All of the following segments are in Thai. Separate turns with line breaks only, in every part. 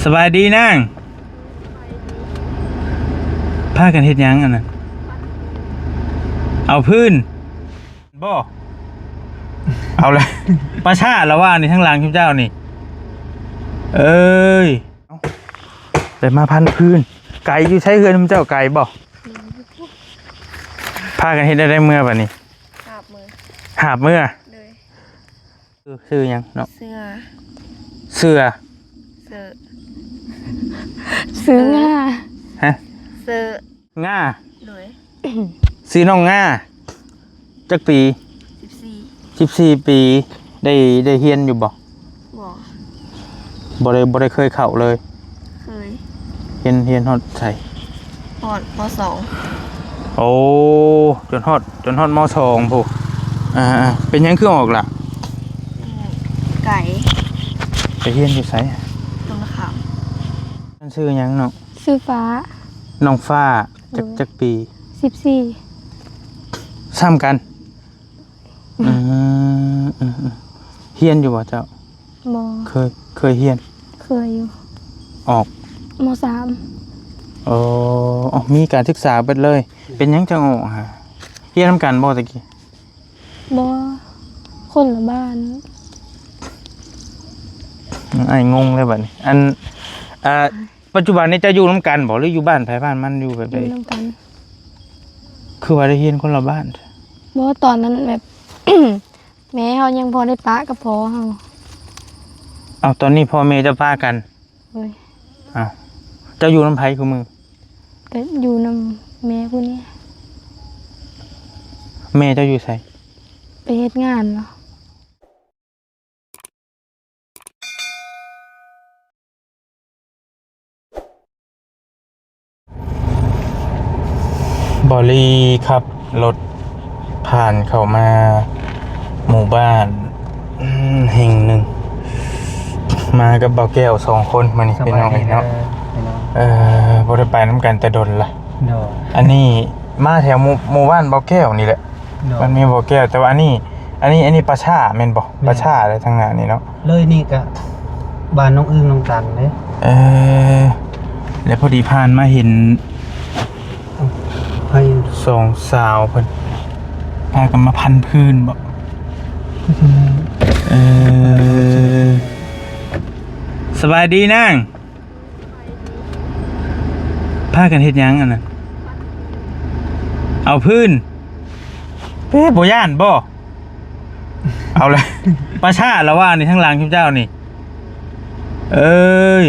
สบายดีนางพากันเฮ็ดหยังอันน่ะเอาพื้นบ่เอาเลยประชาละว่านี่ทั้งหลังคุณเจ้านี่เอ้ยได้มาพันพื้นไก่อยู่ใช้เฮือนคุณเจ้าไก่บ่พากันเฮ็ดได้เมื่อบัดนี้หาบเมื่อเลยชื่อหยังเนาะเสือง่าฮะง่าซื้อน้องง่าจักปี14 ปีได้เฮียนอยู่บ่บ่ได้เคยเข้าเลยเคยเฮียนฮอดใส่ฮอดม.2โอ้จนฮอดม.2พุเป็นหยังคือออกล่ะไก่ไปเฮียนอยู่ไสตรงขามนั่นชื่อหยังเนาะชื่อฟ้าน้องฟ้าจักปี14ซ้ำกันเฮียนอยู่บ่เจ้าบ่เคยเฮียนเคยอยู่ออกม.3อ๋อมีการศึกษาเบิดเลยเป็นหยังจังออกฮะเฮียนนำกันบ่ตะกี้บ่คนละบ้านไอ้งงเลยบัดนี้อันปัจจุบันนี้จะอยู่นำกันบ่หรืออยู่บ้านไผบ้านมันอยู่แบบใดอยู่นำกันคือว่าได้เฮียนคนละบ้านบ่ตอนนั้นแบบ แม่เฮายังพอได้ปะกับพ่อเฮาเอาตอนนี้พ่อแม่จะพากันเฮ้ยอ้าวเจ้าอยู่นำไผคือมึงก็อยู่นำแม่ผู้นี้แม่เจ้าอยู่ไสไปเฮ็ดงานเนาะบอลี่ครับรถผ่านเข้ามาหมู่บ้านแห่งหนึ่งมากับบ่าวแก้ว2 คนมานี่เป็นน้องเนาะบ่ได้ไปน้ำกันแต่ดนละอันนี้มาแถวหมู่บ้านบ่าวแก้วนี่แหละมันมีบ่าวแก้วแต่ว่าอันนี้ประชาแม่นบ่ประชาอะไรทางหน้านี่เนาะ
เลยนี่ก็บ้านน้องอึ้งน้องตันเด้
แล้วพอดีผ่านมาเห็น2 สาวเพิ่นพากันมาพันพื้นบ่สบายดีนางพากันเฮ็ดหยังอันน่ะเอาพื้นบ่ย่านบ่เอาเลยประชาละว่านี่ทั้งหลังคุณเจ้านี่เอ้ย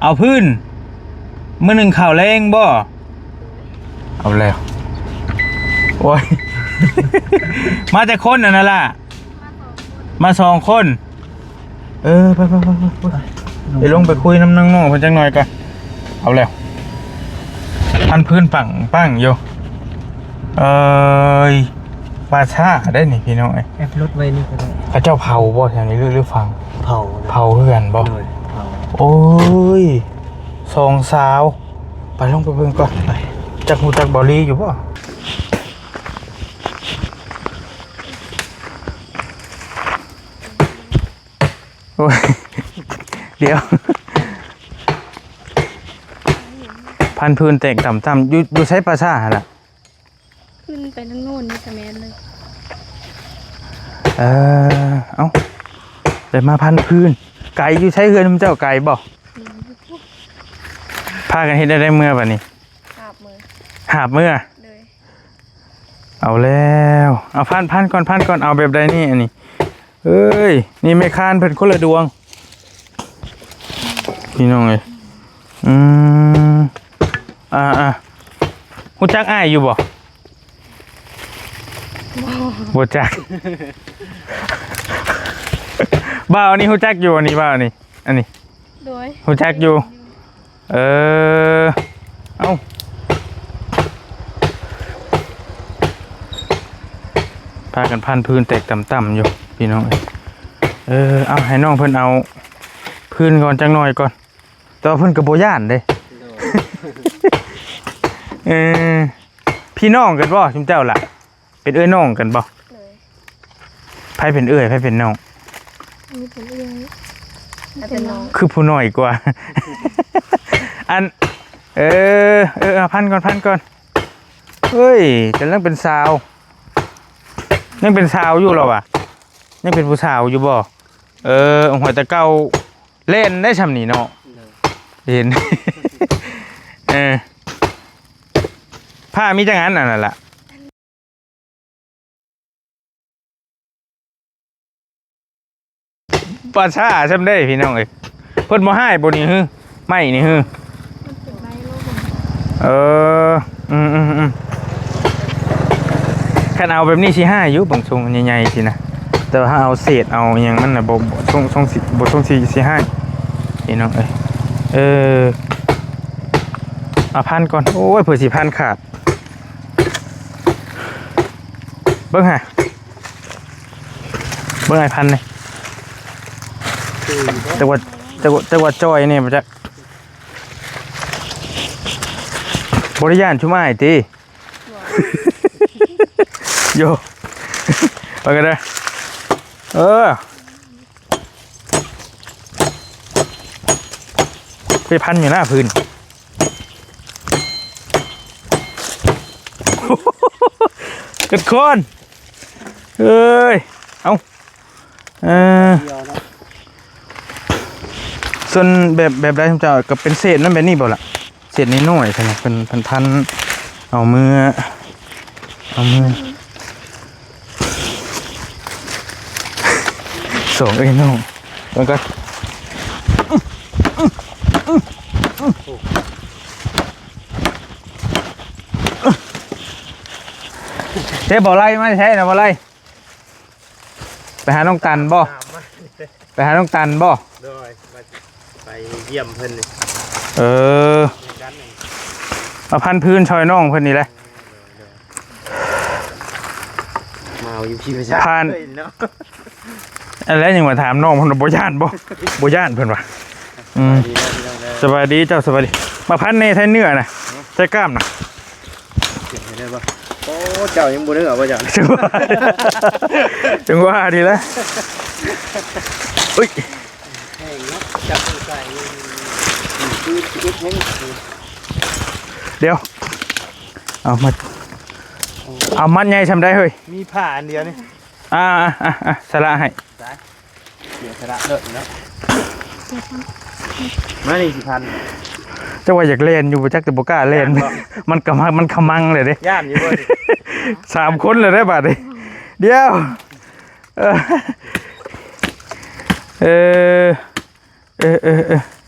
เอาพื้นมื้อนึงข้าวแรงบ่เอาแล้วโอ้ย มาแต่คนนั่นล่ะมา2 คนไปไปลงไปคุยน้ำน้องๆเพิ่นจังหน่อยก่อนเอาแล้วพันพื้นปังอยู่ปลาช่าได้นี่พี่น้อง
แอบรถไว้นี่ก็ได้
พระเจ้าเผาบ่แถวนี้หรือฟัง
เผา
เพื่อนบ่โอ้ย2 สาวไปลงไปเบิ่งก่อนไปจักหูจักบอลี่อยู่ป่ะโอ้ยเดี๋ยวพันพื้นแตกต่ำอยู่ใช้ปลาช่าล่ะขึ้นไปทางโน้นนี่กระแมนเลยเอ้าได้มาพันพื้นไก่อยู่ใช้เฮือนเจ้าไก่บ่พากันเฮ็ดได้เมื่อบัดนี้หาบเมื่อเอาแล้วเอาพันก่อนเอาแบบใดนี่อันนี้เอ้ยนี่ไม่คานเพิ่นคนละดวงพี่น้องเอ้ยฮู้จักอ้ายอยู่บ่จักบ่าวนี่ฮู้จักอยู่อันนี้บ่าวนี่อันนี้โดยฮู้จักอยู่เอ้าพากันพันพื้นแตกต่ำๆอยู่พี่น้องเอาให้น้องเพิ่นเอาพื้นก่อนจังหน่อยก่อนแต่ว่าเพิ่นก็บ่ย่านเด้ พี่น้องกันบ่ชุมเจ้าล่ะเป็นน้องกันบ่ไผเป็นไผเป็นน้องนี่เป็น
เป็นน้อง
คือผู้น้อยกว่า อันเอาพันก่อนเฮ้ยจะยังเป็นสาวยังเป็นสาวอยู่หรอวะยังเป็นผู้สาวอยู่บ่หัวตะเก้าเล่นได้ชำนี่เนาะเห็น ผ้ามีจังงั้นนั่นแหละปลาชาจำได้พี่น้องเอ้ยเพิ่นบ่ให้บ่นี่ฮือไม่นี่ฮือ
มันเป็นไม้โลก
คันเอาแบบนี้สิให้อยู่บางทรงใหญ่ๆสินะแต่ว่าถ้าเอาเศษเอาหยังมันน่ะบ่ทรงสิให้พี่น้องเอ้ยเอาพันก่อนโอ้ยเผื่อสิพันขาดเบิ่งไอ้พันนี่แต่ว่าจอยนี่มันจะบริยานชุ่มไอ้ตี โยไปกันเลยไปพันอยู่หน้าพื้น กัดคอนเอ้ยเอาส่วนแบบไรทุกเจ้ากับเป็นเศษนั่นแบบนี้เปล่าล่ะเศษนิดหน่อยใช่ไหมเป็นพันเอามือสองน้องแล้วก็เจ๊บอกไล่ไม่ใช่นะบอกไล่ไปหาน้องตันบ่ไปหาน้องตันบ่
ด้วยไปเยี่ยมเพิ่นนี่
มาพันพื้นชอยน้องเพิ่นนี่แหละ
มาอยู่พี่ประชา
พันอะไรยังมาถามน้องเพิ่นบ่ย่านบ่ย่านเพิ่นว่ะสบายดีเจ้าสบายดีมาพันในไทยเนื้อน่ะไทยกล้ามน่ะ
ได้ป่ะโอ้เจ้ายังบ่ได้เหรอป่ะเจ้า
จังว่าดีแล้วอุ้ย
จับใส่คือคิด
เดี๋ยวเอามัดใหญ่ทำได้เฮ้ย
มีผ้าอันเดียวนี่
สละให้
เสียสละเด้อแล้วมานี่4,000
เจ้าว่าอยากเล่นอยู่จักแต่บ่กล้าเล่นมันขมังเลยเด้
ย่านอยู่บ่
3คนเลยได้บาดดิเดี๋ยว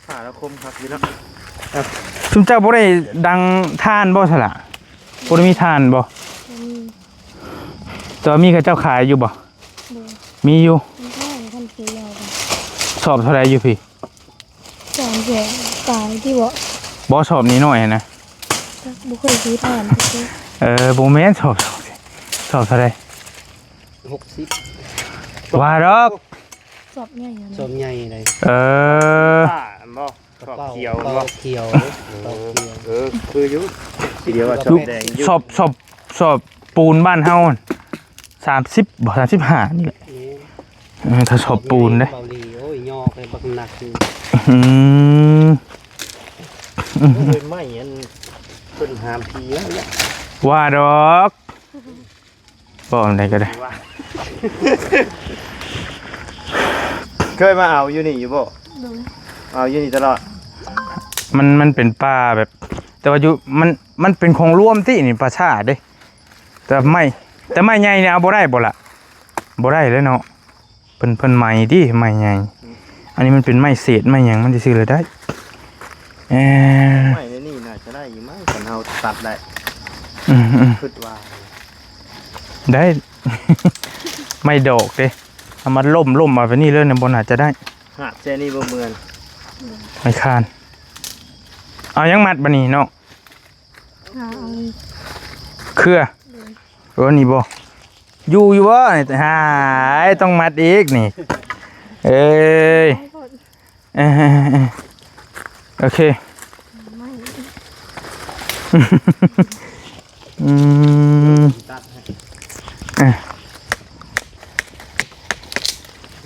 ผ้าแล้วคมครับอยู่เนาะ
ชุมเจ้าบ่ได้ดังทานบ่ซะล่ะบ่ได้มีทานบ่แต่มีกับเจ้าขายอยู่บ่มีอยู่สอบเท่าไหร่อยู่พี่
3แสนตายที่
บ่สอบนี้หน่อยนะ
บ่เคยซื้อทาน
บ่แม่นสอบเท่าไหร่
60
ว่าดอก
สอบใหญ่
สอบใหญ่เลย
บ่
สอบเขียวคืออยู่ทีเดียวว่าสอบแดงอยู่
สอบปูนบ้านเฮา30บ่35นี่แหละถ้าสอบปูนเด้
โอ้ยย่อไปบักหนักอยู่ไม่อันเพิ่นหามผีแล้ว
ว่าดอกบ่ได้ก็ได้
เคยมาเอาอยู่นี่อยู่บ่เอาอยู่นี่ตลอด
มันเป็นป่าแบบแต่ว่าอยู่มันเป็นของร่วมที่นี่ป่าชาเด้แต่ไม่ใหญ่เนี่ยเอาบ่ได้บ่ล่ะบ่ได้เลยเนาะเพิ่นใหม่ดิไม่ใหญ่อันนี้มันเป็นไม้เศษไม้หยังมันสิซื้อเลยได้
ไม้ในนี่น่าจะได้อยู่มั้งคันเฮาตัดได้คิดว่า
ได้ ไม่ดอกเด้เอามาล่มมาไปนี่เลยเนี่ยบ่น่าจะได้
หาแค่นี้บ่เหมือน
ไม่คานเอายังมัดบัดนี้เนาะเครือนี่บ่อยู่บ่หายต้องมัดอีกนี่โอเค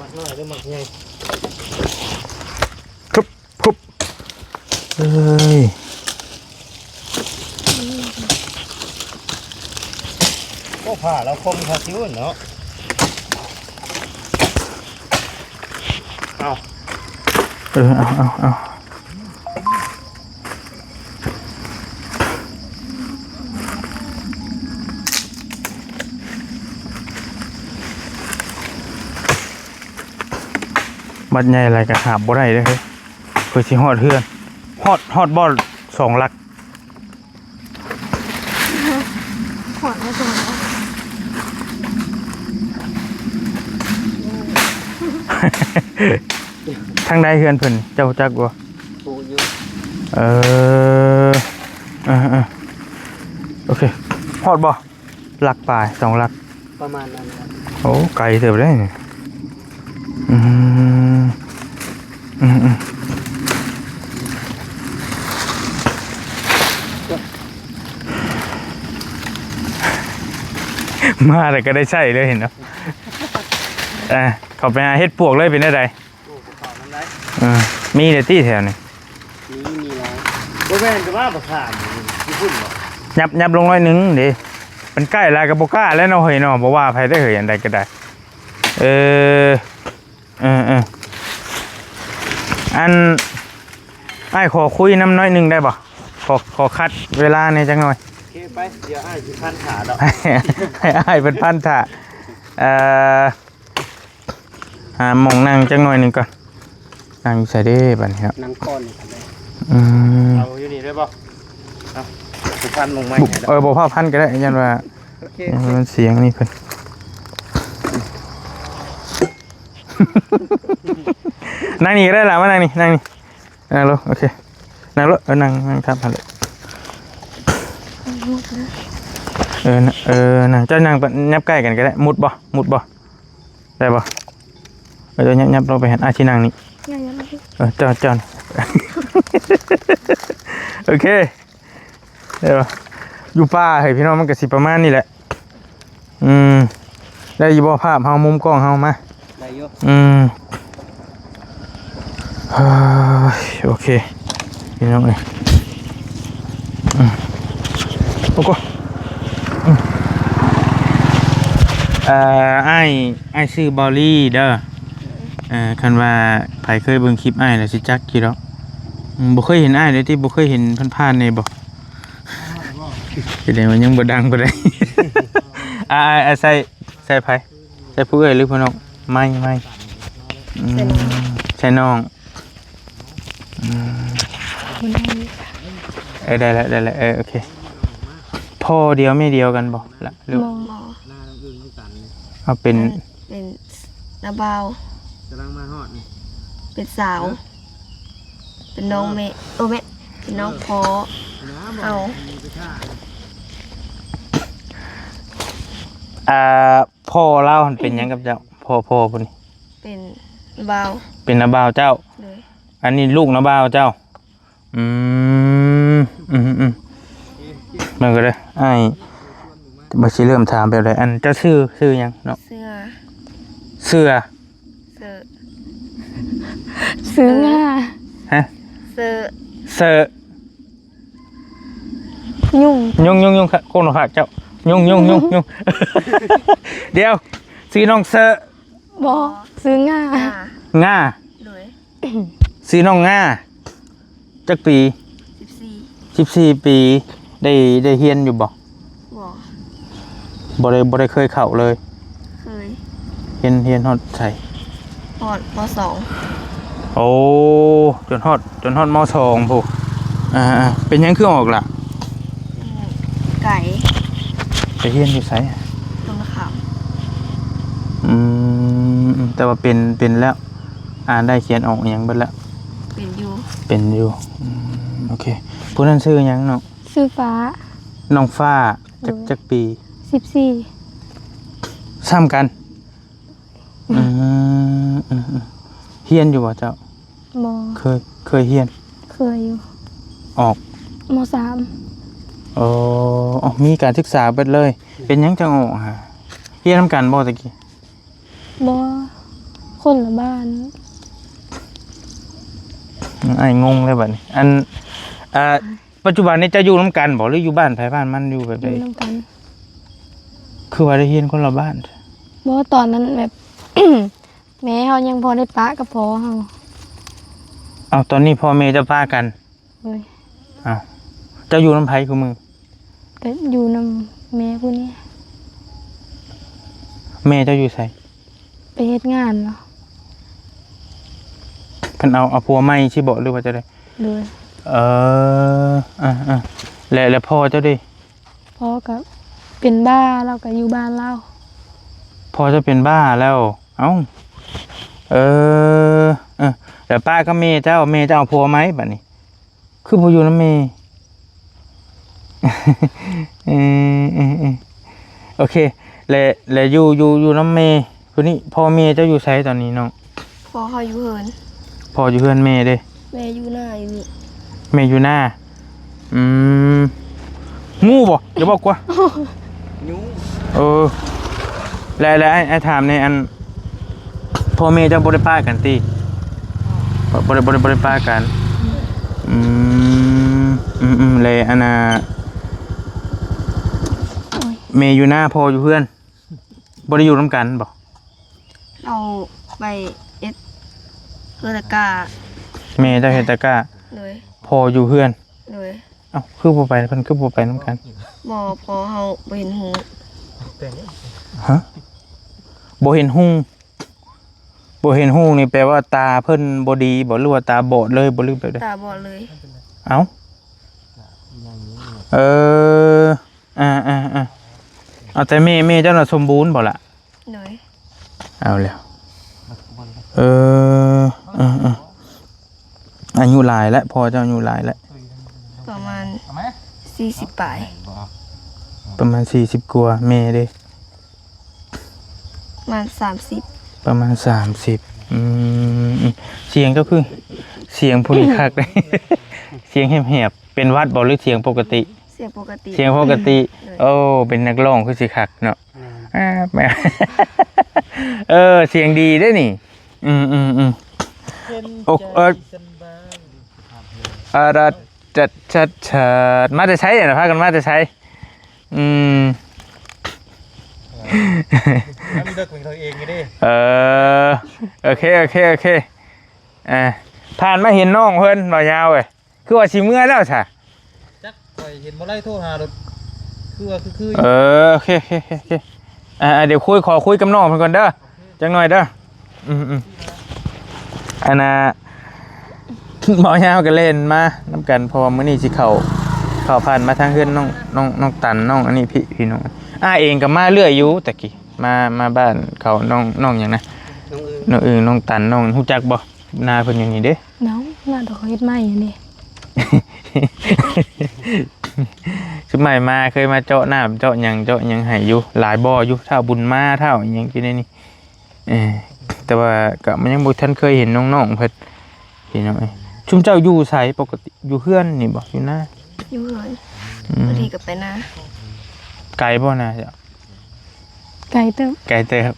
มัดน้อยหรือมัดใหญ่
เอ้ย
โอ้ผ่าแล้วคมคาซิวเนาะเอา
เอาบัดใหญ่อะไรก็หาบ่ได้เด้อเฮ้ยเพื่อสิฮอดเฮือนฮอดบ่2 หลัก
ขอดมาส่งแล้ว
ทางใดเฮือนเพิ่นเจ้าจักบ่
ปูอยู่
เออโอเคฮอดบ่หลักปลาย2 หลัก
ประมาณนั้นครับ
โอ้ไกลเติบได้นี่มาแต่ก็ได้ใช่เลยเห็นเนาะเขาไปหาเฮ็ดปวกเลยเป็นได้ใด
โอ้กระเป๋าน้ำไร
มีเดตี้แถวนี่
มีไรโอ้แม่นจะว่าประคามที่พุ่นเหรอ
ยับลงหน่อยหนึงดิมันใกล้ลายกับโบก้าแล้วเนาะเฮ้ยเนาะบอกว่าใครได้เฮ้ยอันใดก็ได้อันไอ้ขอคุยน้ำน้อยหนึงได้ป่ะขอคัดเวลาในจังหน่อย
โอเคไปเดี๋ยวอ้ายสิพันขาดอก
ให้อ้ายเป็นพันธะหาหมองนั่งจังหน่อยหนึงก่อนนั่งอยู่ใส่ได้บัดนี้ครับ
นังก้อนนี่ครับแม่
ม
เอาอยู่นี่ได้ป่ะเอาสิพันลงไหม
บ่พอพันก็ได้ยันว่า
โอเค
มันเสียงนี่เพิ่น นั่งนี่ก็ได้ล่ะมานั่งนี่นั่งลงโอเคนั่งลงนั่งทับหันเลยนั่งเจ้านั่งยับใกล้กันก็ได้มุดบ่ได้บ่เดี๋ยวยับลงไปหันอาชีนั่งนี่
ง่ายยัง
จอน โอเคเดี๋ยวอยู่ป่าเฮ้ยพี่น้องมันก็สิประมาณนี้แหละได้อยู่บ่ภาพเฮามุมกล้องเฮามา
ได้อยู่
โอเคพี่น้องเอ้ยโอ้โหไอ้ชื่อบอลลี่เด้อคันว่าไผเคยเบิ่งคลิปไอ้แล้วสิจักกี่ดอกบ่เคยเห็นไอ้เลยที่บ่เคยเห็นผ่านๆในบ่แสดงว่ายังบ่ดังบ่ได้ ใส่ไผใส่ผู้เอ้ยหรือผู้น้องไม่ใช่น้องได้แล้วโอเคพ่อเดียวไม่เดียวกันบ่ละหรือ
หมอ
เอาเป็น
นาบาว
กำลังมาฮอดนี่
เป็นสาว เป็นน้องเมย์เป็นน้องพอเอา
พ่อเล่ามันเป็นหยังกับเจ้าพ่อพุ่นนี่
เป็นบาว
เป็นนาบ่าวเจ้า
เลย
อันนี้ลูกนาบ่าวเจ้ามันก็เลยไอ้บ่สิเริ่มถามแบบใดอันเจ้าชื่อหยังเนาะ
เสื้อ
เสื้อ
ซื้อง่า
ฮะ
เสื้อ
เสื้อ
ยุ่ง
ค่ะโกนหักเจ้ายุ่ง เดี๋ยวซื้อน้องเสื้อบ
อซื้อง่า
ง่า
เลย
ซื้อน้องง่าจักปี 14 ปีได้เฮียนอยู่บ่
บอ
บ่ได้เคยเข้าเลย
เคย
เฮียนฮอดใส่
ปอดปสอง
โอ้จนฮอดม.2 พุเป็นหยังคือออกล่ะ
ไก่
ไปเฮียนอยู่ไส
ตรงขาม
แต่ว่าเป็นแล้วอ่านได้เขียนออกหยังเบิดแล้ว
เป็นอยู่
โอเคผู้นั้นชื่อหยังเนาะ
ซื้อฟ้า
น้องฟ้าจักปี
14
ซ้ำกันเฮียนอยู่บ่เจ้า
บอ
เคยเฮียน
เคยอยู่
ออก
ม3
อ๋อมีการศึกษาเบิดเลย เป็นหยังจังออกฮะเฮียนนำกันบ่ตะกี้
บอคนละบ้าน
ไอ้งงเลยบัดนี้อัน ปัจจุบันนี้จะอยู่น้ำกันบ่หรืออยู่บ้านไผบ้านมันอยู่แบบ
อ
ใด
ยู่นำกัน
คือว่าได้เฮียนคนละบ้าน
บ่ตอนนั้นแบบ แม่เฮายังพอได้ปะกับพ่อเฮา
เอาตอนนี้พ่อแม่จะพากัน
เลย
เอาเจะอยู่น้ำไผคือมึง
ก็อยู่นำแม่ผู้นี้
แม่เจะอยู่ไส
ไปเฮ็ดงานเนาะ
เพิ่นเอาผัวใหม่สิบ่หรือว่าจะได้
เลย
แล้วพ่อเจ้าดิ
พ่อก็เป็นบ้าเราก็อยู่บ้านเรา
พ่อจะเป็นบ้าแล้ว เอ้าแล้วป้าก็แม่เจ้าเอาผัวไหมบัดนี้ คือบ่อยู่นำแม่ โอเคแล้วอยู่นำแม่ผู้นี้พ่อแม่เจ้าอยู่ไสตอนนี้น้อง
พ่อเฮาอยู่เฮิน
พ่ออยู่เฮือนแม่เด้
แม่อยู่หน้าอยู่นี่
แม่อยู่หน้างูบ่อย่าบอกกว่าแล้วไอ้ถามในอันพ่อแม่เจ้าบ่ได้ป้ากันติบ่ได้ป้ากันเลยอันน่ะแม่อยู่หน้าพ่ออยู่เพื่อนบ่ได้อยู่นํกันบ่
เราไปเอ็ดเพื่อตะกา
แม่เจ้าเฮ็ดตะกร้า
เลย
พ่ออยู่เพื่อน
เลย
เอ้าคือบ่ไปเพิ่นคือบ่ไปนํกัน
บ่พอเฮาบ่เห็นหู
ฮะบ่เห็นหุ่งนี่แปลว่าตาเพิ่นบ่ดีบ่หรือว่าตาบอดเลยบ่หรือแบบใด
ตาบอดเลย
เอ้าเอาแต่แม่เจ้าน่ะสมบูรณ์บ่ล่ะ
เลย
เอาแล้วอายุหลายแล้วพอเจ้าอายุหลายแล้ว
ประมาณ40ปลาย
ประมาณ40กว่าแม่เด้
ประมาณ30
ประมาณ30เสียงก็คือเสียงผู้นี้คักเลย เสียงแหบๆเป็นหวัดบ่หรือเสียงปกติ
เสียงปกติ
เสียงปกติ โอ้เป็นนักร้องคือสิคักเนาะแม่ เสียงดีเด้อนี่รัดชัดมาจะใช้นะพากันมาจะใช้
มันเลิกเป็นตัวเองนี่ดิ
โอเคผ่านมาเห็นน้องเพิ่นบ่ยาวเว้ยคือว่าสิเมื่อแล้วซะ
จักไปเห็นบ่ไล่โทรหารถคือ
โอเคเดี๋ยวขอคุยกับน้องเพิ่นก่อนเด้อจังหน่อยเด้ออันน่ะบ่ยาวก็เล่นมานํกันเพราะว่ามื้อนี้สิเข้าผ่านมาทางเฮือนน้องตันน้องอันนี้พี่น้องเองก็มาเรื่อยอยู่ตะกี้มาบ้านเขาน้องหยังนะน้องตันน้องฮู้จักบ่นาเพิ่นอย่างนี้เด้
น้องน่าดอกเฮ็ดใหม่อันนี้
สมัยมาเคยมาเจาะน้ำเจาะหยังให้อยู่หลายบ่ออยู่เท่าบุญมาเท่าหยังอยู่ในนี้แต่ว่าก็มันยังบ่ทันเคยเห็นน้องๆเพิ่นพี่น้องชุมเจ้าอยู่ไสปกติอยู่เฮือนนี่บ่อยู่นา
อยู่เฮินบางทีก็ไปนะ
ไกลบ่นะจ้ะ
ไกลเติบ
ไกลเด้อครับ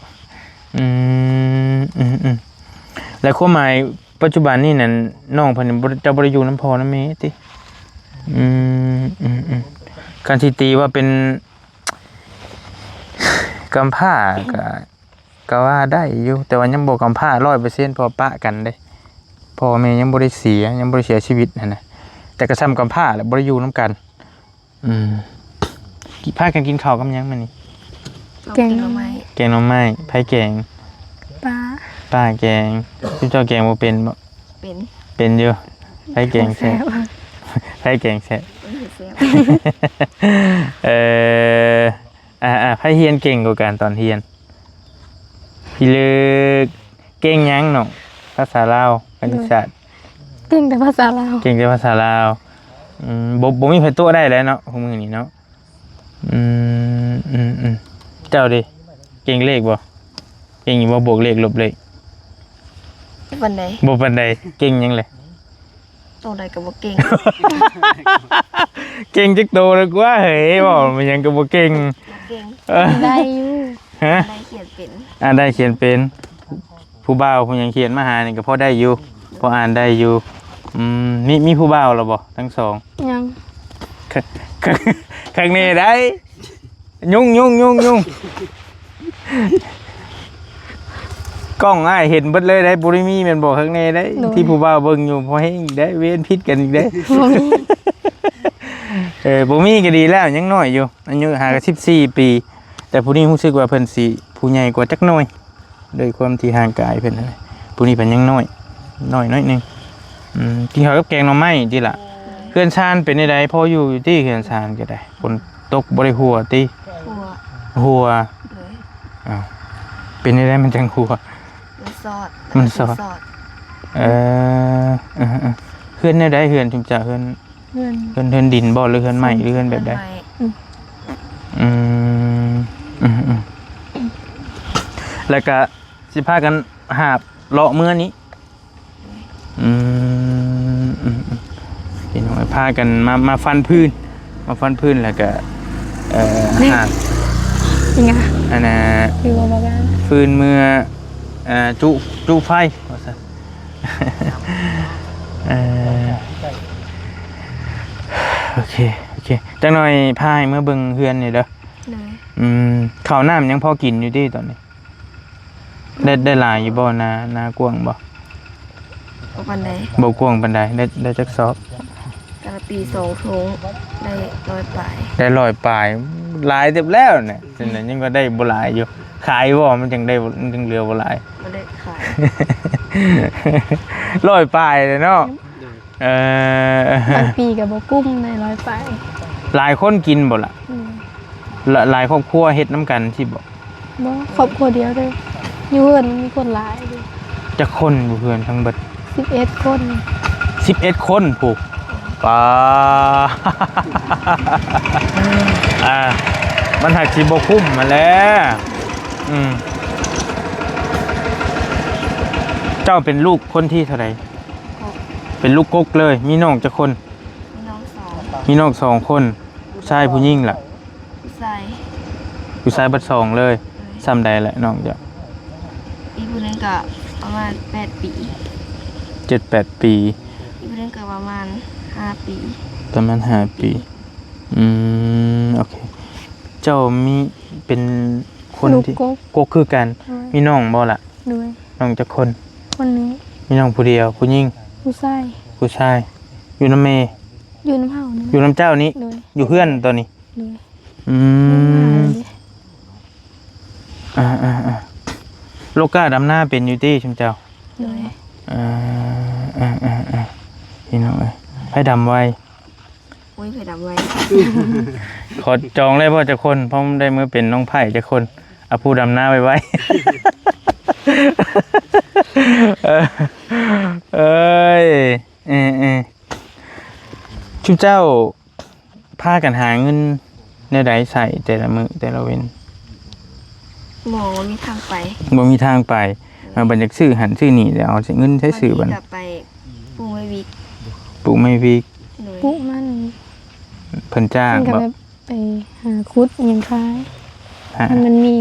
แล้วความหมายปัจจุบันนี่นั่นน้องเพิ่นจะบ่ได้อยู่น้ำพ่อนำแม่ติการที่ตีว่าเป็นกำพร้าก็ว่าได้อยู่แต่ว่ายังบ่กำพร้า 100% พอปะกันเด้พ่อแม่ยังบ่ได้เสียชีวิตนั่นน่ะแต่ก็ซ้ำกำพร้าแล้วบ่ได้อยู่นํกันพากันกินข้าวกับหยังมื้อนี้
แกงหน่อไม้
แกงหน่อไม้ไผแกง ป้าแกงพี่เจ้าแกงบ่เป็นบ่ เป็นอยู่ไผแกงแซ่บไผแกงแซ่บไผเฮียนเก่งกว่ากันตอนเฮียนพี่เลิกเก่งหยังเนาะภาษาลาวคณิตศาสตร์
เก่งแต่ภาษาลาว
เก่งแต่ภาษาลาวบ่มีไผโตได้แล้วเนาะพวกมึงนี่เนาะเจ้าดิเก่งเลขบ่เก่งอยู่บ่บวกเลขลบเลข
บันได
บ่ปานใดเก่งหยังเลย
ตรงใดก็บ่เก่ง
เก่งจักโตเลยกว่าเฮ้ยบ่มันยังก็บ่เก่ง
ได้อยู่
ฮะ
ได้เขียนเป็น
ได้เขียนเป็นผู้บ่าวผู้หยังเขียนมาหานี่ก็พอได้อยู่พออ่านได้อยู่ มีผู้บ่าวแล้วบ่ทั้งสอง
ยัง
ข้างนี้ได้ยุ่งกล้องอ้ายเห็นเบิดเลยได้บ่ได้มีแม่นบ่ข้างในได้ที่ผู้บ่าวเบิ่งอยู่พอเฮ็ดอีกได้เว้นพิษกันอีกได้ บ่มีก็ดีแล้วยังน้อยอยู่อายุห่างกัน14 ปี แต่ผู้นี้รู้สึกว่าเพิ่นสิผู้ใหญ่กว่าจักหน่อยโดยความที่ห่างกายเพิ่นนั่นแหละผู้นี้เพิ่นยังน้อยน้อยหนึงกินข้าวกับแกงหน่อไม้ติล่ะเฮือนชานเป็นจังไดพออยู่ที่เฮือนชานก็ได้ฝนตกบ่ได้หัวติ หัว
เลย
อ้าวเป็นจังไดมันจังหัว
มันสอด
เฮือนแนวใดเฮือนจุมจ้ะเฮือนดินบ่หรือเฮือนไม้หรือเฮือนแบบใดแล้วก็สิพากันหาบเลาะมื้อนี้พี่น้องพากันมาฟันพื้นแล้วก็หาบ
จริงอ่ะ
อันน่ะ
อยู่บ่บ้าน
ฟืนเมื่อจุไฟว่าซั่น โอเคจังหน่อยพายเมื่อเบิ่งเฮือนนี่เด้อ
เลย
ข้าวน้ำยังพอกินอยู่ดิตอนนี้ได้หลายอยู่บ่นากว้างบ่
วันไหน
บ่กว้างปานใดได้จักซอบ
กระปี2ถุงได้100ปลาย
ได้100ปลายหลายเต็มแล้วเนี่ยฉะนั้นยังก็ได้บ่หลายอยู่ขายบ่มันจังได้จังเหลือบ่หลาย
บ่ได้ขาย
100ปลายเลยเนาะ
บางปีกับโบกุ้มใน100 ปลาย
หลายคนกินบ่ล่ะหลายครอบครัวเฮ็ดน้ำกันที่บ่
บ่ครอบครัวเดียวเลยอยู่เฮือนมีคนหลายเลย
จักคนอยู่เพื่อนทั้งเบิด
11 คน
11 คนผูกปา มันหักสิบ่คุ้มมาแล้วเจ้าเป็นลูกคนที่เท่าไหร่เป็นลูกกกเลยมีน้องจักคน มีน้อง2 คนชายผู้หญิงล่ะ ผู้ชายเบัด2เลยซ้ำใดแหละน้องจ้ะ
อีกผู้นึงก็ประมาณ8 ปี
7-8 ปี
อีกผู้นึงก็ประมาณ5 ปี
ประมาณ5 ปีโอเคเจ้ามีเป็นคนที่
ลูก
กกคือกันมีน้องบ่ล่ะ
ด้วย
น้องจักคน
คนนี้
มีน้องผู้เดียวผู้หญิง
ผู้ชาย
ผู้ชายอยู่น้ำเม
อยู่น้ำเฮานี่
อยู่น้ำเจ้านี้
ด้วย
อยู่เพื่อนตัวนี้
ด้วย
โลกาดำหน้าเป็นอยู่ที่ชิมเจ้า
ด้วย
พี่น้องเอ้ยให้ดำไว้
โอ้ยเผื่อดำไว้
ขอจองเลยพ่อจะคนเพราะได้เมื่อเป็นน้องไผ่จะคนเอาผู้ดำหน้าไว้ เอ้ยชุบเจ้าพากันหาเงินในใดใส่แต่ละมือแต่ละเว้น
หมอมีทางไป
บ่มีทางไปบัญญัติซื้อหันซื้อนี่เดี๋ยวเอาเงินใช้ซื้อบัน
กลับไปปูไม่วิก
ปลูกไม่วิก
เลย
ปุ๊มัน
เพิ่นจ้าง
มันก็
บ่
แบบไปหาคุดอิหยังคล้าย
หา
มันมี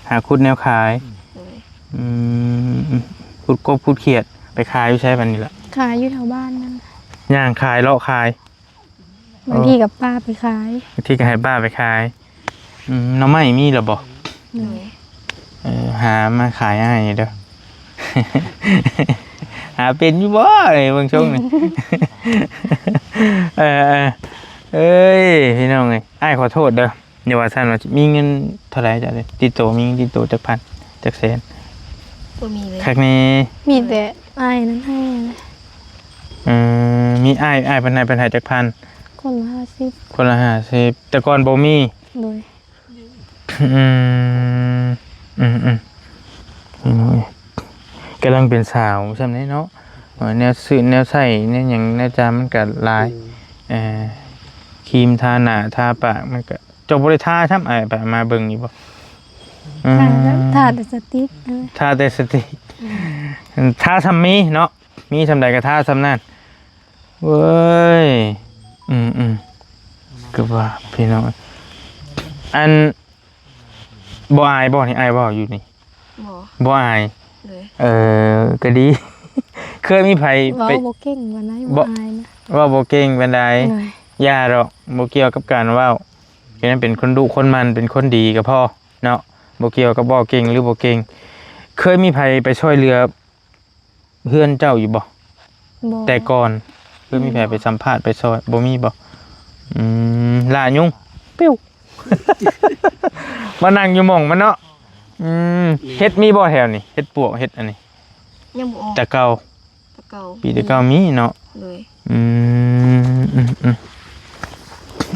หาคุดแนวขาย
เลย
คุดกบคุดเขียดไปขายอยู่ใช้บันนี้ล่ะ
ขายอยู่แถวบ้านนั่น
ย่างขายเลาะขาย
บางทีกับป้าไปขาย
ที่ก็ให้ป้าไปขายน้องไม่มีหรอบ่
เลย
หามาขายให้เด้อ หาเป็นอยู่บ่เลยบางช่วงนี่ เอ้ยพี่น้องเอ้ยอ้ายขอโทษเด้ออย่าว่าซั่นว่ามีเงินเท่าไหร่จ้ะเด้อติดตัวมีเงินติดตัวจักพันจักแสน
บ่มีเลย
คักนี้
มีแต่อ้ายนั้นให้นะ
มีอ้ายปันไหนจักพัน
คนละ50
คนละ50แต่ก่อนบ่มี
โดย
นี่น้อยกำลังเป็นสาวใช่ไหมเนาะแนวซื้อแนวใส่เนี่ยอย่างแนวจามันก็หลายครีมทาหน้าทาปากมันก็จบบริทาทำไอ้ไปมาเบิ่งนี่บ่
ถาดสติ๊ก
ทาแต่สติทาทำมีเนาะมีทำใดก็ทาทำนั่นเว้ยก็ว่าพี่น้องอันบ่อายบ่นี่อายบ่อยู่นี่
หมอ
บ่อาย
เลย
ก็ดี เค เคยมีไผ
เว้า
ไป
บ่เก่งว่าไหน
บ่
บ่อายนะ
ว่าบ่เก่งปานใด
หน่อย
ย่าดอกบ่เกี่ยวกับการเว้าฉะนั้นเป็นคนดุคนมันเป็นคนดีก็พอเนาะบ่เกี่ยวกับบ่เก่งหรือบ่เก่งเคยมีไผไปช่วยเหลือเพื่อนเจ้าอยู่บ่
บ่
แต่ก่อนเคยมีไผไปสัมภาษณ์ไปช่วยบ่มีบ่ล่ายุงปิ้ว มานั่งอยู่หม่องมันเนาะเฮ็ดมีบ่แถวนี่เฮ็ดปวกเฮ็ดอันนี้
ยังบ่ออก
แต่เก่า
ตะเก่า
ปีแต่เก่ามีเนาะ
เลย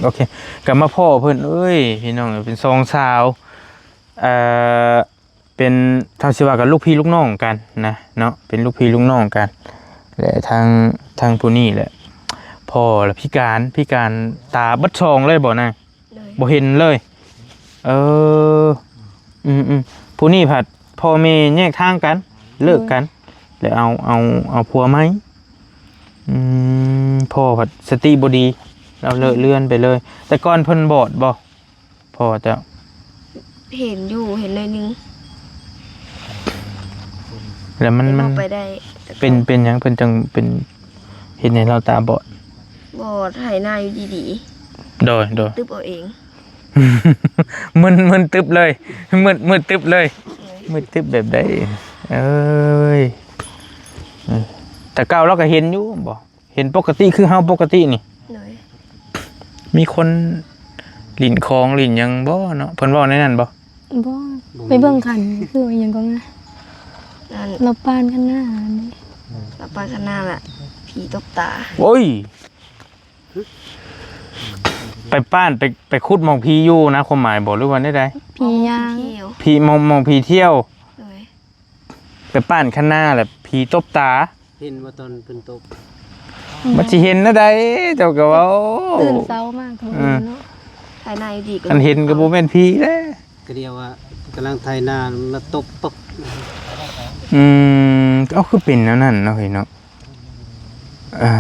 โอเคกลับมาพ่อเพิ่นเอ้ยพี่น้องเป็นสองสาวเป็นทางสิว่ากับลูกพี่ลูกน้องกันนะเนาะเป็นลูกพี่ลูกน้องกันและทางผู้นี้แหละพ่อและพิการตาบัดซองเลยบ่นะ
เลย
บ่เห็นเลยผู้นี้ผัดพ่อแม่แยกทางกันเลิกกันแล้วเอาผัวไหมพ่อผัดสติบ่ดีเราเลิกเลื่อนไปเลย แต่ก่อนเพิ่นบอดบ่พ่อจะ
เห็นอยู่เห็นเลยนึง
แล้วมัน
เอาไปได้แต่ก็
เป็นหยังเพิ่นจังเป็นเห็นให้เราตาบอด
บ่ถ่ายหน้าอยู่ดี
โดย
ๆตึบเอาเอง
มึนตึบเลยมึนตึบเลยมึนตึบแบบใดเอ้ยแต่เก่าเราก็เห็นอยู่บ่เห็นปกติคือเฮาปกตินี่
เลย
มีคนหลินคลองหลินหยังบ่เนาะเพิ่นเว้าในนั้นบ่
บ่ไปเบิ่งคันคือว่าหยังก็ง่าย
นั่น
เราปานกันหน้านี่
ต่อไปข้างหน้าล่ะผีตบตา
โอ้ยไปป้านไปขุดหมองพีอยู่นะความหมายบ่หรือว่าได้ใด
ผียาง
เที่ยว
พีมองพีเที่ยว
เลย
ไปป้านข้างหน้าแหละพีตบตา
เห็นว่าตอนเป็นตก
มันสิเห็นนะใดเจ้าก็เว้า
ตื่นเช้ามากก็บ่เนาะ
ถ่ายหน้าอยู่ดีก็
อันเห็นก็บ่แม่นพีเด้
ก็เดียวว่ากำลังไทยนามาตกปก
เอาคือเป็นแนวนั้นเนาะเฮ้ยเนาะอ่า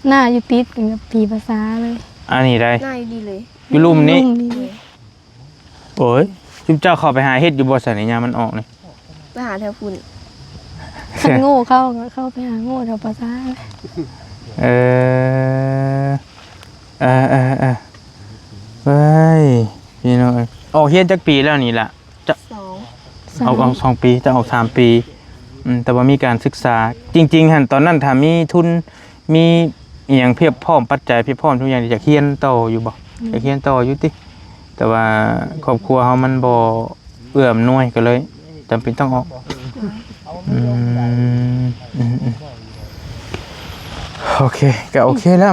หน้าอยู่ติดกับผีภาษาเลย
อันนี้ได้
หน้าอยู่ดีเลย
อยู่ลุ่มนี้
เลย
โอ้ยจุ๊บเจ้าเข้าไปหาเฮ็ดอยู่บ่ซั่นนี่ยามมันออกนี่
ไปหาแถวฝุ่น
คันโง่เข้าก็เข้าไปหาโง่แถวภาษาเลย
เว้ยพี่น้องเอ้ยออกเฮียนจักปีแล้วนี่ล่ะ
2
เอา2 ปีจะออก3 ปีแต่ว่ามีการศึกษา จริงๆหั่นตอนนั้นถ้ามีทุนมีอีหยังเพียบพร้อมปัจจัยเพียบพร้อมทุกอย่างที่จะเรียนต่ออยู่บ่จะเรียนต่ออยู่ติแต่ว่าครอบครัวเฮามันบ่เอื้ออำนวยก็เลยจำเป็นต้องออกโอเคก็โอเคแล้ว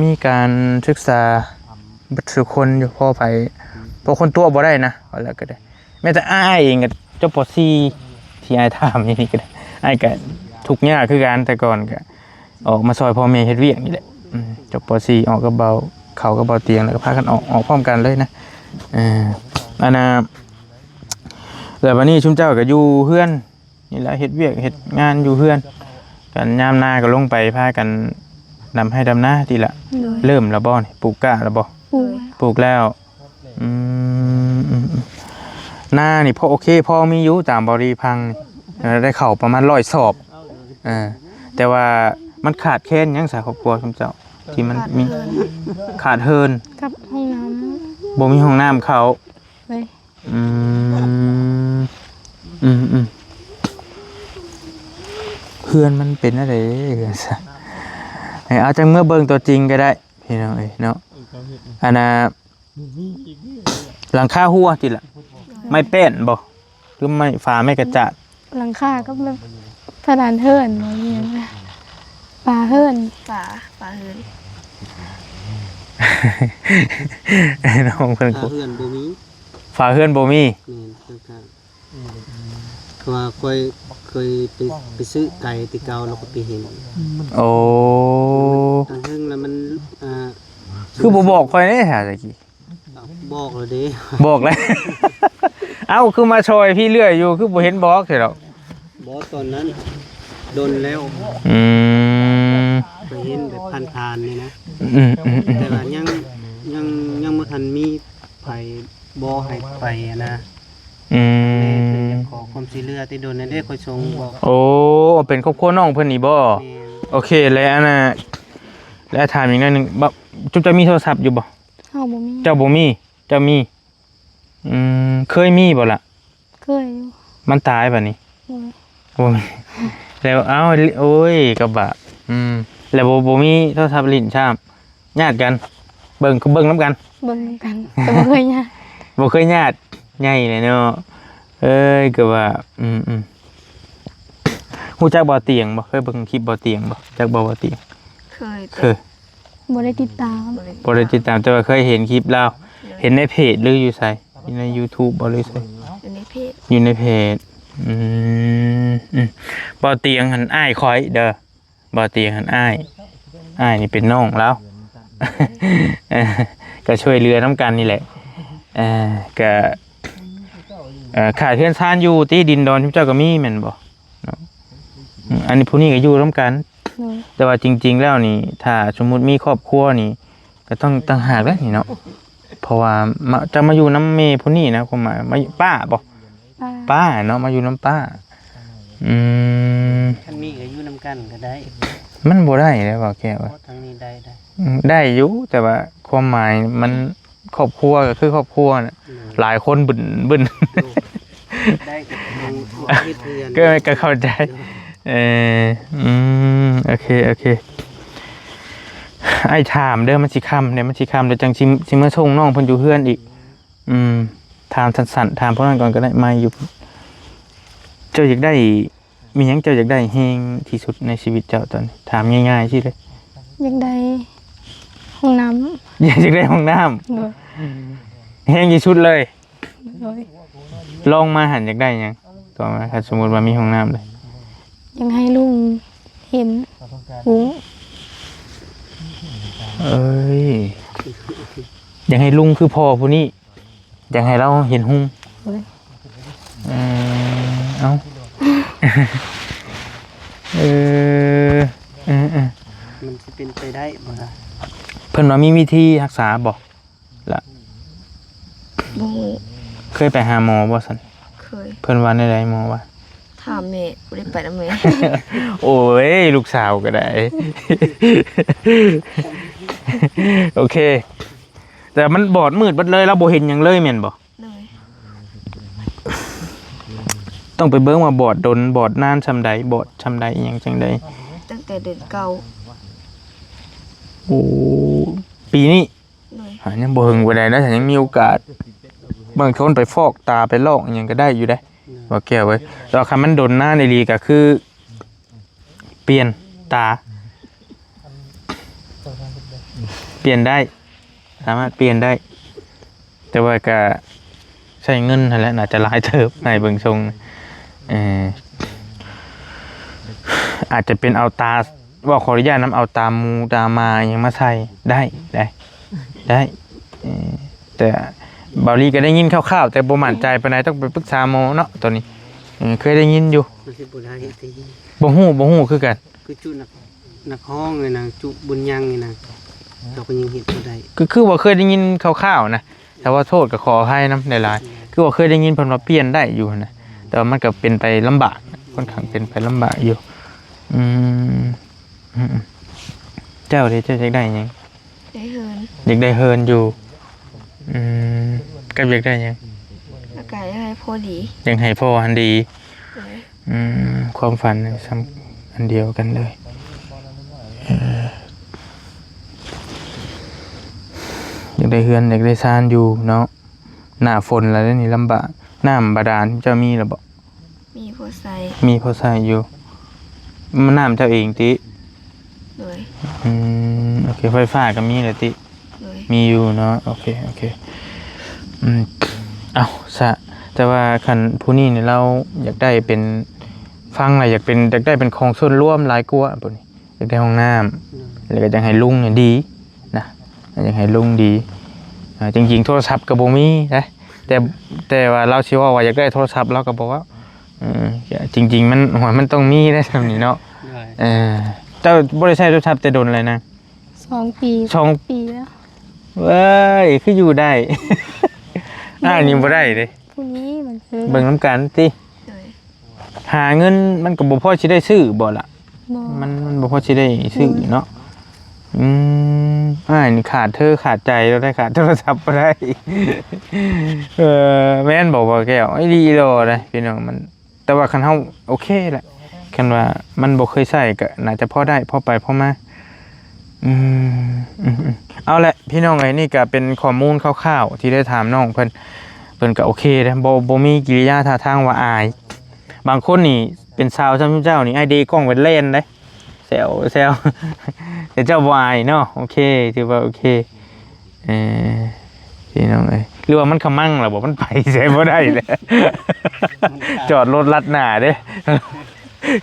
มีการศึกษาบัดสุคนอยู่พอไปพอคนตัวบ่ได้นะว่าแล้วก็ได้แม้แต่อ้ายเองก็จบป .4 ที่อ้ายถามอย่างนี้ก็ได้อ้ายก็ทุกข์ยากคือกันแต่ก่อนก็ออกมาซอยพ่อแม่เฮ็ดเวียกนี่แหละจบป .4 ออกกับเบาเขากับเบาเตียงแล้วก็พากันออกพร้อมกันเลยนะอันน่ะแต่วันนี้ชุมเจ้าก็อยู่เฮือนนี่แหละเฮ็ดเวียกเฮ็ดงานอยู่เฮือนกันยามหน้าก็ลงไปพากันดำให้ดำหน้าทีละ
เลย
เริ่มแล้วบ่นี่ปลูกกล้าแล้วบ่
ปู
ปลูกแล้วหน้านี่พอโอเคพอมีอยู่ตามบริพังนี่ได้เข้าประมาณ100 สอบแต่ว่ามันขาดแคลนหยังสาครอบครัวชุมเจ้าที่มันมีขาดเฮิน
กับห้องน้
บ่มีห้องน้ำเขา
ำเลย
เพื่อนมันเป็นอะไรเพื่อนซะเอาจังเมื่อเบิ่งตัวจริงก็ได้พี่น้องเอ้ยเนาะอันน่ะหลังคาหัวติล่ะไม่แป้นบ่หรือไม่ฝาไม่กระจาด
หลังคาก็แบบผดานเฮิรนบ่มีหยังนะปลาเฮิรน
ป่าเฮิน
น้องเพิ่น
เพื่อนบ่มี
ฝาเฮือนบ่มี
นี่ข้างๆเพราะว่าเคยไปซื้อไก่ที่เก่าเราก็ไปเห็น
โอ้
ทางเฮิงแล้วมัน
คือบ่บอกค่อยแน่หาตะกี้
บอกเลยเด้
บอกแล้ว เอ้าคือมาช่วยพี่เรื่อยอยู่คือบ่เห็นบอกใช่ดอก
บอกตอนนั้นโดนแล้ว
อืม
ไปเห็นแบบผ่านๆนี่นะ
อืม
แต่ว่ายังบ่ทันมีไผบ่ให้ไปอะนะ
อืม
ขอความช่วยเหลือที่โดนในได้คอยส่งบอก
โอ้เป็นครอบครัวน้องเพิ่นนี่บ่
แม่น
โอเคแล้วอันน่ะแล้วถามอีกหน่อยหนึงบ่จุ๊บจะมีโทรศัพท์อยู่บ่
เฮาบ่มี
เจ้าบ่มีเจ้ามีเคยมีบ่ล่ะ
เคยอยู่
มันตายป่ะนี่
โอ้ย
บ่มีแล้วเอ้าโอ้ยกระบะแล้วบ่มีโทรศัพท์ลิ้นชามญาติกันเบิ่งนํกัน
เบิ่งนำกันแต่บ่เคยยาก
บ่เคยญาติใหญ่เลยเนาะเอ้ยก็ว่าฮู้จักบ่อเตียงบ่เคยเบิ่งคลิปบ่อเตียงบ่จักบ่อเตียง
เคย
เคย
บ่ได้ติดตาม
บ่ได้ติดตามแต่ว่าเคยเห็นคลิปแล้วเห็นในเพจหรืออยู่ไสอยู่ใน YouTube บ่หรือไส
อยู่ในเพจ
อยู่ในเพจบ่อเตียงหันอ้ายคอยเด้อบ่อเตียงหันอ้ายนี่เป็นน้องแล้ว ก็ช่วยเรือน้ำกันนี่แหละก็ขาดเพื่อนซ่านอยู่ที่ดินดอนที่เจ้าก็มีแม่นบ่เนาะอันนี้ผู้นี้ก็อยู่ร่วมกัน
โดย
แต่ว่าจริงๆแล้วนี่ถ้าสมมุติมีครอบครัวนี่ก็ต้องต่างหากแล้วนี่เนาะเพราะว่าจะมาอยู่น้ำเมผู้นี้นะความหมายมาป้าบ่
ป้า
ป้าเนาะมาอยู่น้ำป้า
ท่านมีก็อยู่นำกันก็ได้
มันบ่ได้เลยว่าแกว่า
เพราะทางนี้ได้
ได้อยู่แต่ว่าความหมายมันครอบครัวก็คือครอบครัวน่ะหลายคนบึ้น
ได้ก็ต้องบอกให้เพื่อน
ก็เข้าใจโอเคไอ้ถามเด้อมันสิค่ำเดี๋ยวมันสิค่ำเดี๋ยวจังสิมาส่งน้องเพิ่นอยู่เฮือนอีกถามสั้นๆถามพวกนั้นก่อนก็ได้มาอยู่เจ้าอยากได้มีหยังเจ้าอยากได้แฮงที่สุดในชีวิตเจ้าตอนนี้ถามง่ายๆสิเลย
อยากได้ห้องน้ำ
อยากได้ห้องน้ำ
โดย
แฮงที่สุดเลย
โดย
ลองมาหันอยากได้หยังต่อมาครับสมมุติว่ามีห้องน้ำเลย
อยากให้ลุงเห็นหุง
เอ้ยอยากให้ลุงคือพ่อผู้นี้อยากให้เราเห็นหุ่ง
โดย
เอ้า
มันจะเป็นไปได้บ่ล่ะ
เพิ่นว่ามีวิธีรักษาบ่ล่ะ
บ่ฮู้
เคยไปหาหมอบ่ซั่น
เคย
เพิ่นว่าได้หมอว่า
ถามแม่บ่ได้ไปนำแม่
โอ้ยลูกสาวก็ได้ โอเค แต่มันบอดมืดเบัดเลยเราบ่เห็นหยังเลยแม่นบ่
เลย
ต้องไปเบิ่งว่าบอดดนบอดนานซำใดบอดซำใดอีหยังจังใด
ตั้งแต่เดือนเก่า
โอ้ปีนี้
เลย
ยังบ่เฮิงบ่ได้นะถ้ายังมีโอกาสบางคนไปฟอกตาไปลอกอิหยังก็ได้อยู่ได้ว่าแก้วเว้ยแต่ว่าคันมันดนนานอีหลีก็คือ เปลี่ยนตา เปลี่ยนได้สามารถเปลี่ยนได้ แต่ว่าก็ใช้เงินนั่นแหละน่าจะหลายเติบในเบิ่งทรงอาจจะเป็นเอาตาว่าขออนุญาตนำเอาตามูตามายังมาใส่ได้แต่บาลีก็ได้ยินคร่าวๆแต่บ่มั่นใจปานใดต้องไปปรึกษาหมอเนาะตัวนี้เคยได้ยินอยู่
มันสิบ่ได้ที
บ่ฮู้คือกัน
คือจุนักห้องเลยนะจุบุญยังนี่นะเราก็ยังเห็นบ่ได้
คือว่าเคยได้ยินคร่าวๆนะแต่ว่าโทษก็ขออภัยนำหลายๆคือว่าเคยได้ยินเพิ่นว่าเปลี่ยนได้อยู่นะแต่ว่ามันก็เป็นไปลำบากค่อนข้างเป็นไปลำบากอยู่เจ้าอยากได้หยัง
ได้เฮิน
อยากได้เฮินอยู่กับอยากได้หยัง
อากาศให้พอดี
อยากให้พ่ออันดี
เลย
ความฝันซ้ำอันเดียวกันเลยอยากได้เฮือนอยากได้ซานอยู่เนาะหน้าฝนแล้วนี่ลำบากน้ำบาดาลเจ้ามีหรือบ่
มีพอใส่
มีพอใส่อยู่มันน้ำเจ้าเองติ
เลย
โอเคไฟฟ้าก็มีแหละติ
เลย
มีอยู่เนาะโอเคเอาแต่ว่าคันผู้นี้เนี่ยเราอยากได้เป็นฟังอะไรอยากได้เป็นของส่วนร่วมหลายกว่าพวกนี้อยากได้ห้องน้ำแล้วก็อยากให้ลุงเนี่ยดีนะอยากให้ลุงดีจริงๆโทรศัพท์ก็บ่มีนะแต่ว่าเราสิว่าอยากได้โทรศัพท์เราก็บอกว่าจริงๆมันต้องมีได้ซั่นนี่เนาะเจ้าบ่ได้ใช้โทรศัพท์แต่โดนอะไรนะ
2 ปี
2
ปีแล้ว
เว้ยคืออยู่ได้ นี่บ่ได้เด้
ผู้นี้มันคือ
เบิ่งน้ำกันติ หาเงินมันก็บ่พอสิได้ซื้อบ่ล่ะ
บ่
มันบ่พอสิได้ซื้อเนาะนี่ขาดเธอขาดใจเราได้ขาดโทรศัพท์บ่ได้ แม่นบอกว่าแก้วไอ้ดีโลเลยพี่น้องมันแต่ว่าคันเฮาโอเคแหละคันว่ามันบ่เคยใช้ก็น่าจะพอได้พอไปพอมาเอาแหละพี่น้องไอ้นี่ก็เป็นข้อมูลคร่าวๆที่ได้ถามน้องเพิ่นก็โอเคนะบ่มีกิริยาท่าทางว่าอายบางคนนี่เป็นสาวซ้ำเจ้านี่ไอ้ดีกล้องเป็นเล่นเด้แซว แต่เจ้าบ่อายเนาะโอเคถือว่าโอเคพี่น้องเอ้ยหรือว่ามันขมั่งล่ะบ่มันไปใช้บ่ได้เลย จอดรถลัดหน้าเด้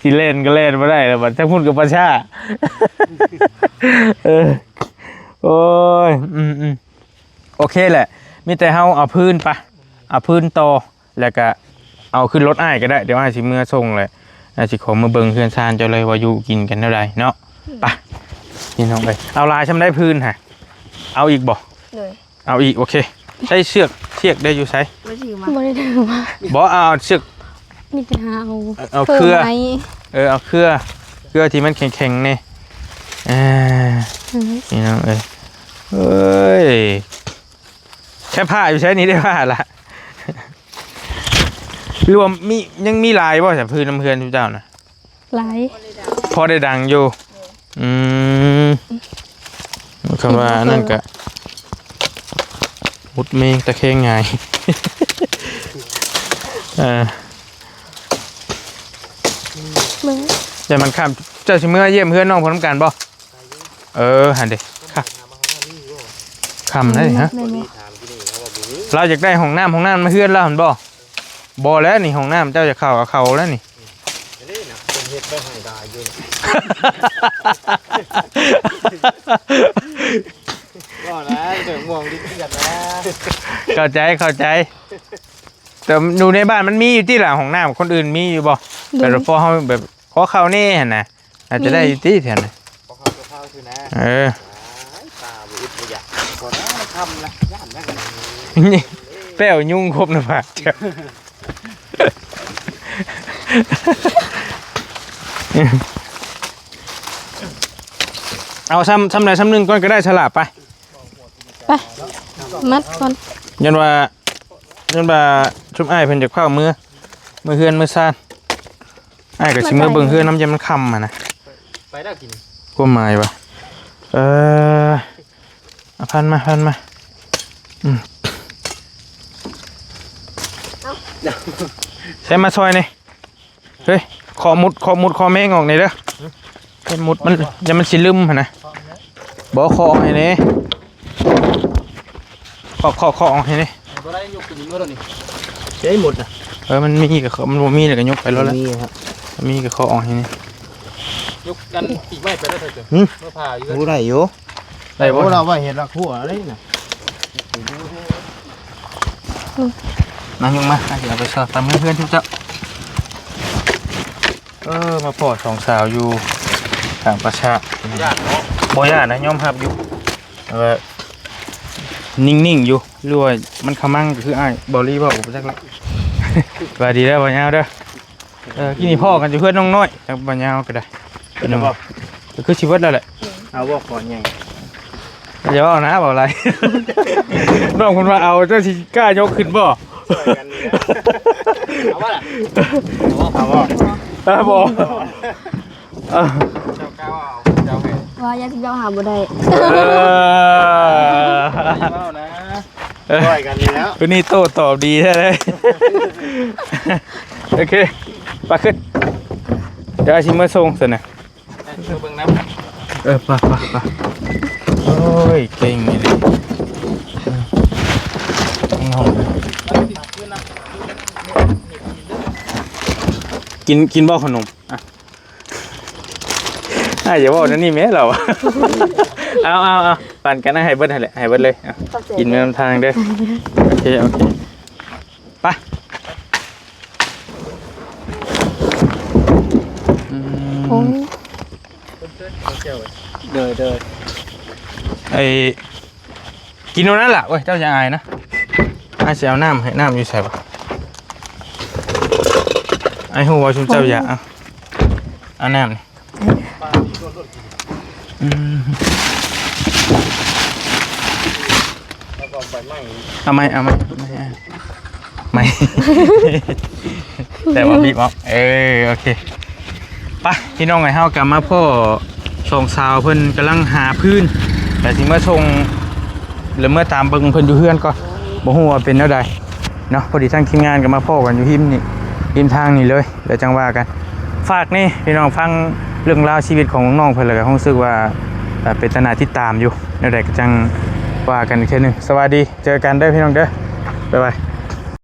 สิเล่นก็เล่นบ่ได้แล้วบัดถ้าพูดกับประชา โอ้ยโอเคแหละมีแต่เฮาเอาพื้นปะเอาพื้นต่อแล้วก็เอาขึ้นรถอ้ายก็ได้เดี๋ยวอ้ายสิเมื่อส่งเลยอ้ายสิขอมาเบิ่งเพื่อนซานเจ้าเลยว่าอยู่กินกันเท่าใดเนาะไปพี่น้องเอ้ยเอาลายชำได้พื้นฮะเอาอีกบ่
เลย
เอาอีกโอเคใช้เชือกได้อยู่ใช้
ไม่ถือมา
บ่ได้ถือมา
บ่เอาเชือก
มีแต่หาเอา
เครือ
ไม้
เอาเครือที่มันแข็งๆนี่พี่น้องเอ้ยเอ้ยแค่ผ้าอยู่ใช้นี้ได้ผ้าละรวมมียังมีลายบ่จากพื้นน้ำเพื่อนทุกเจ้านะ
หลาย
พอได้ดังอยู่คำว่านั่นกะมุดเมงตะเคงไง
มึง
แต่มันข้ามเจ้าชิเมื่อเยี่ยมเพื่อนน้องพร้อมกันบ่หันเด็กค่ะคำได้ฮะเราอยากได้ห้องน้ำมาเพื่อนแล้วหันบ่แล้วนี่ห้องน้ำเจ้าจะเข้าเอาเขาแล้วนี่
ก็นะเดี๋ยวมองดิกันนะ
เข้าใจแต่ดูในบ้านมันมีอยู่ที่หลังห้องน้ำคนอื่นมีอยู่บ่แต่พอเขาแบบขอเข้านี่เห็นนะอาจจะได้อยู่ที่แถวนั้น
พอเข้าคือนะ ตาบุบอยากพอนะทำนะย่านนะกัน
นี่แป้วยุ่งครบนะพ่ะเจ้าเอาซ้ำใดซ้ำหนึ่งก่อนก็ได้ฉลาบไป
ไปมัดก่อน
ยันว่าชุบอ้ายเพิ่นจะเข้ามือเฮือนมือซ่านอ้ายก็สิมือเบิ่งเฮือนน้ำยำมันค่ำนะ
ไปได้กิน
ความหมายวะเอาพันมาใช้มาซอยนี่เฮ้ยคอมุดคอแมงออกนี่เด้อเป็นมุดมันจะมันสิลืมหั่นนะบ่คอให้นี่คอออกให้นี่
บ่ได้ยกตัวนี้มาแล้วนี่
ใช้หมดนะ
มันมีกับมันบ่มีแล้วก็ยกไปแล้วล่ะ
มีครับ
มีกับคอออกให้นี่
ยกกันอีกไม่ไปแล้วเถอะเมื่อผ่าอยู่กัน
รู้ได้อยู่
ได้บ่
เราว่าเห็นละคู่อะไรนะ
นั่งลงมาเดี๋ยวเอาไปสอบตามเพื่อนๆทุกเจ้ามาพอสองสาวอยู่ทางประชา
ญาติเนาะ
บ่ยากนะยอมรับอยู่นิ่งๆอยู่หรือว่ามันขมั่งก็คืออ้ายบอลี่บ่บ่จักละ ว่าดีแล้วบ่ยาวเด้อกินนี่พ่อกันอยู่เพื่อนน้องน้อยจักบ่ยาวก็ได้เป็นบ่ก็คือชีวิตแล้วแหละ
เอาว่าก่อนไง
อย่าเอานะบ่อะไร น้องคุณว่าเอาเจ้าสิกล้ายกขึ้นบ่
ช่วยกันนี่นะเอาว่าล่ะเอาว่า
บ่
เจ้าก้าวเอาเจ้าให้
ว่าญาติเจ้าหาบ่ได้
เอานะช่วยกันนี่แล้ว
ตัวนี้โต้ตอบดีแท้เลย โอเคไปขึ้นเดี๋ยวอาชิมเมื่อส่งเสร็จนะ
เบิ่งน้
ไปโอ้ยเก่งนี่เลยกินบ่ขนมอ่ะอย่าบอกนั่นนี่แม่เรา เอาปั่นกันนะให้เบิดให้เลยให้เบิดเลยเอากินไปนำทางเด้อโอเคไป
โอ้ย
เดิน
ไอ้กินตรงนั้นแหละเว้ยเจ้าจะอายนะอายเสียเอาน้ำให้น้ำอยู่ใส่ปะ ไอ้ฮู้ว่าชุมเจ้าอยากเอาน้ำนี่อืม
แล้วก็ใบไม้
เอาไหมไม่ แต่ว่าบีบออกโอเคไปพี่น้องไอ้เฮากลับมาพ่อสองสาวเพิ่นกำลังหาพื้นแต่สิเมื่อชงหรือเมื่อตามเบิ่งเพิ่นอยู่เฮือนก่อนบ่ฮู้ว่าเป็นแนวใดเนาะพอดีทั้งทีมงานก็มาพ่อกันอยู่หิมนี่ริมทางนี่เลยเดี๋ยวจังว่ากันฝากนี่พี่น้องฟังเรื่องราวชีวิตของน้องเพิ่นแล้วก็รู้สึกว่าเป็นตาหนาที่ตามอยู่แนวใดก็จังว่ากันอีกเทื่อนึงสวัสดีเจอกันเด้อพี่น้องเด้อบ๊ายบาย